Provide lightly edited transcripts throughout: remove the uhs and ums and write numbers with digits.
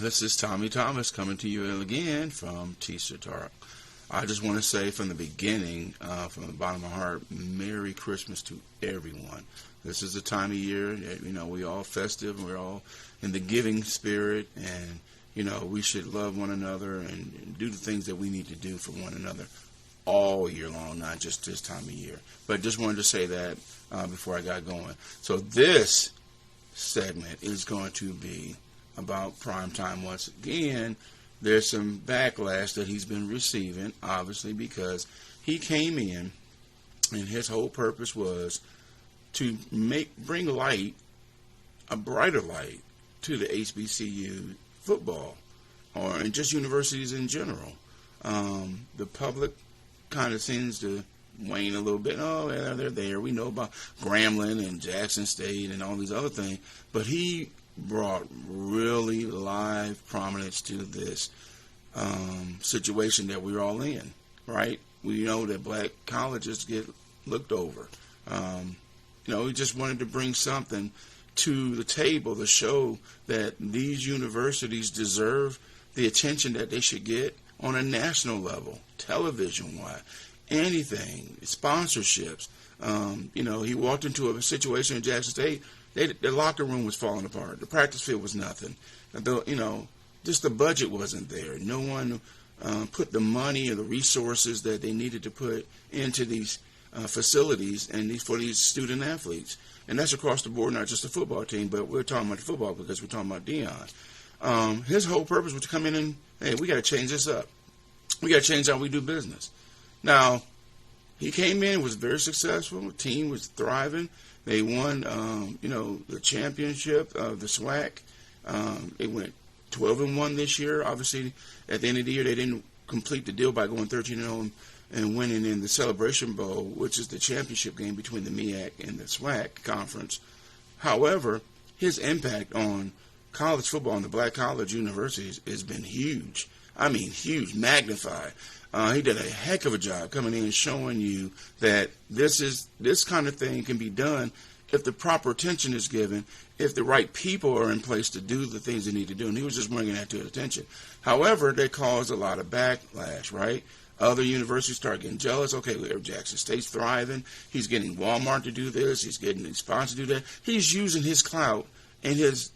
This is Tommy Thomas coming to you again from T-ster. I just want to say from the beginning, from the bottom of my heart, Merry Christmas to everyone. This is the time of year, we all festive, we're all in the giving spirit, and, we should love one another and do the things that we need to do for one another all year long, not just this time of year. But just wanted to say that before I got going. So this segment is going to be about primetime. Once again, there's some backlash that he's been receiving, obviously, because he came in and his whole purpose was to bring light, a brighter light, to the HBCU football, and just universities in general. The public kind of seems to wane a little bit. Oh, yeah, they're there. We know about Grambling and Jackson State and all these other things. But he brought really live prominence to this situation that we're all in, right? We know that black colleges get looked over. He just wanted to bring something to the table to show that these universities deserve the attention that they should get on a national level, television-wise, anything, sponsorships. He walked into a situation in Jackson State. The locker room was falling apart. The practice field was nothing. Just the budget wasn't there. No one put the money or the resources that they needed to put into these facilities and for these student athletes. And that's across the board, not just the football team, but we're talking about the football because we're talking about Deion. His whole purpose was to come in and, hey, we got to change this up. We got to change how we do business. Now, he came in, was very successful. The team was thriving. They won, the championship of the SWAC. They went 12-1 this year. Obviously, at the end of the year, they didn't complete the deal by going 13-0 and winning in the Celebration Bowl, which is the championship game between the MEAC and the SWAC conference. However, his impact on college football and the black college universities has been huge. I mean, huge, magnified. He did a heck of a job coming in and showing you that this kind of thing can be done if the proper attention is given, if the right people are in place to do the things they need to do. And he was just bringing that to his attention. However, they caused a lot of backlash, right? Other universities start getting jealous. Okay, Jackson State's thriving. He's getting Walmart to do this. He's getting the sponsor to do that. He's using his clout and his,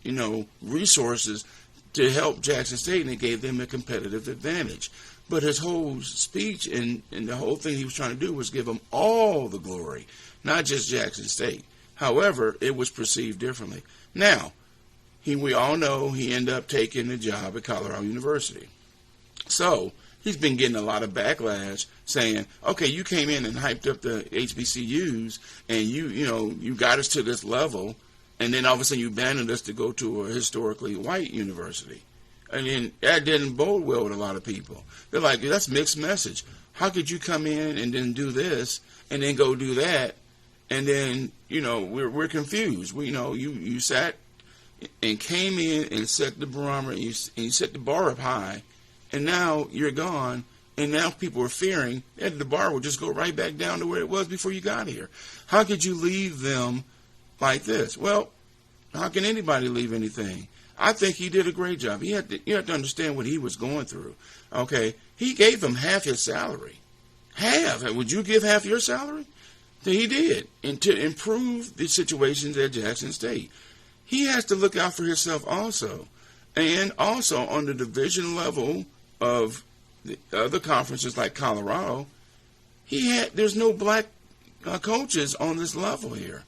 resources to help Jackson State, and it gave them a competitive advantage. But his whole speech and the whole thing he was trying to do was give them all the glory, not just Jackson State. However, it was perceived differently. Now, we all know he ended up taking the job at Colorado University. So he's been getting a lot of backlash saying, okay, you came in and hyped up the HBCUs and you got us to this level, and then all of a sudden you abandoned us to go to a historically white university. And then that didn't bode well with a lot of people. They're like, that's mixed message. How could you come in and then do this and then go do that? And then, we're confused. You sat and came in and set the barometer and you set the bar up high, and now you're gone, and now people are fearing that the bar will just go right back down to where it was before you got here. How could you leave them like this? Well, how can anybody leave anything? I think he did a great job. You have to understand what he was going through. Okay, he gave them half his salary. Half. Would you give half your salary? He did, and to improve the situations at Jackson State. He has to look out for himself also, and also on the division level of the other conferences like Colorado. There's no black coaches on this level here.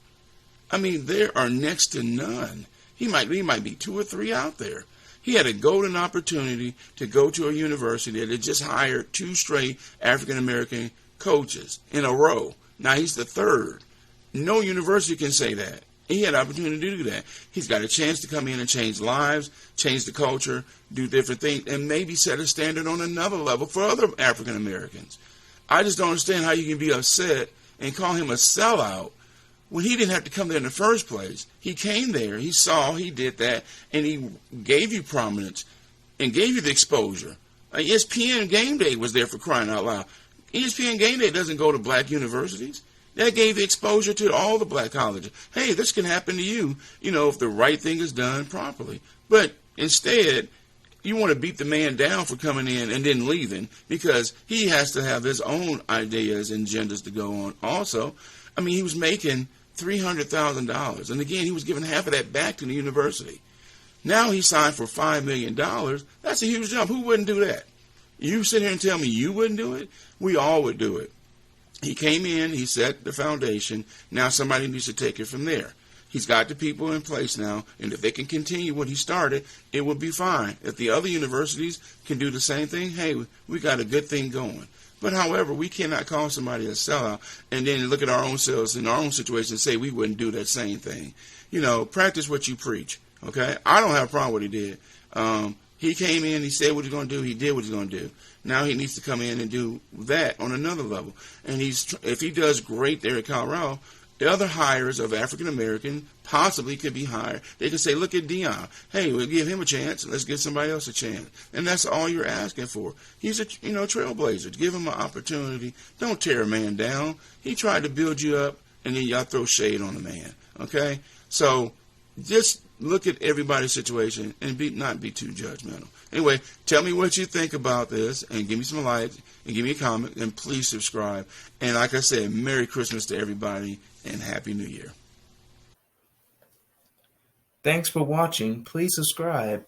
I mean, there are next to none. He might be 2 or 3 out there. He had a golden opportunity to go to a university that had just hired 2 straight African-American coaches in a row. Now he's the 3rd. No university can say that. He had an opportunity to do that. He's got a chance to come in and change lives, change the culture, do different things, and maybe set a standard on another level for other African-Americans. I just don't understand how you can be upset and call him a sellout when he didn't have to come there in the first place. He came there, he saw, he did that, and he gave you prominence and gave you the exposure. ESPN Game Day was there, for crying out loud. ESPN Game Day doesn't go to black universities. That gave the exposure to all the black colleges. Hey, this can happen to you, if the right thing is done properly. But instead, you want to beat the man down for coming in and then leaving, because he has to have his own ideas and agendas to go on also. I mean, he was making $300,000, and again, he was giving half of that back to the university. Now he signed for $5 million. That's a huge jump. Who wouldn't do that? You sit here and tell me you wouldn't do it? We all would do it. He came in, he set the foundation. Now somebody needs to take it from there. He's got the people in place now, and if they can continue what he started, it will be fine. If the other universities can do the same thing, hey, we got a good thing going. But however, we cannot call somebody a sellout and then look at our own selves in our own situation and say we wouldn't do that same thing. You know, practice what you preach, okay? I don't have a problem with what he did. He came in, he said what he's going to do, he did what he's going to do. Now he needs to come in and do that on another level. And if he does great there at Colorado, the other hires of African American possibly could be hired. They could say, look at Deion. Hey, we'll give him a chance. Let's give somebody else a chance. And that's all you're asking for. He's a trailblazer. Give him an opportunity. Don't tear a man down. He tried to build you up, and then y'all throw shade on the man. Okay? So just look at everybody's situation and not be too judgmental. Anyway, tell me what you think about this, and give me some likes, and give me a comment, and please subscribe. And like I said, Merry Christmas to everybody, and Happy New Year. Thanks for watching. Please subscribe.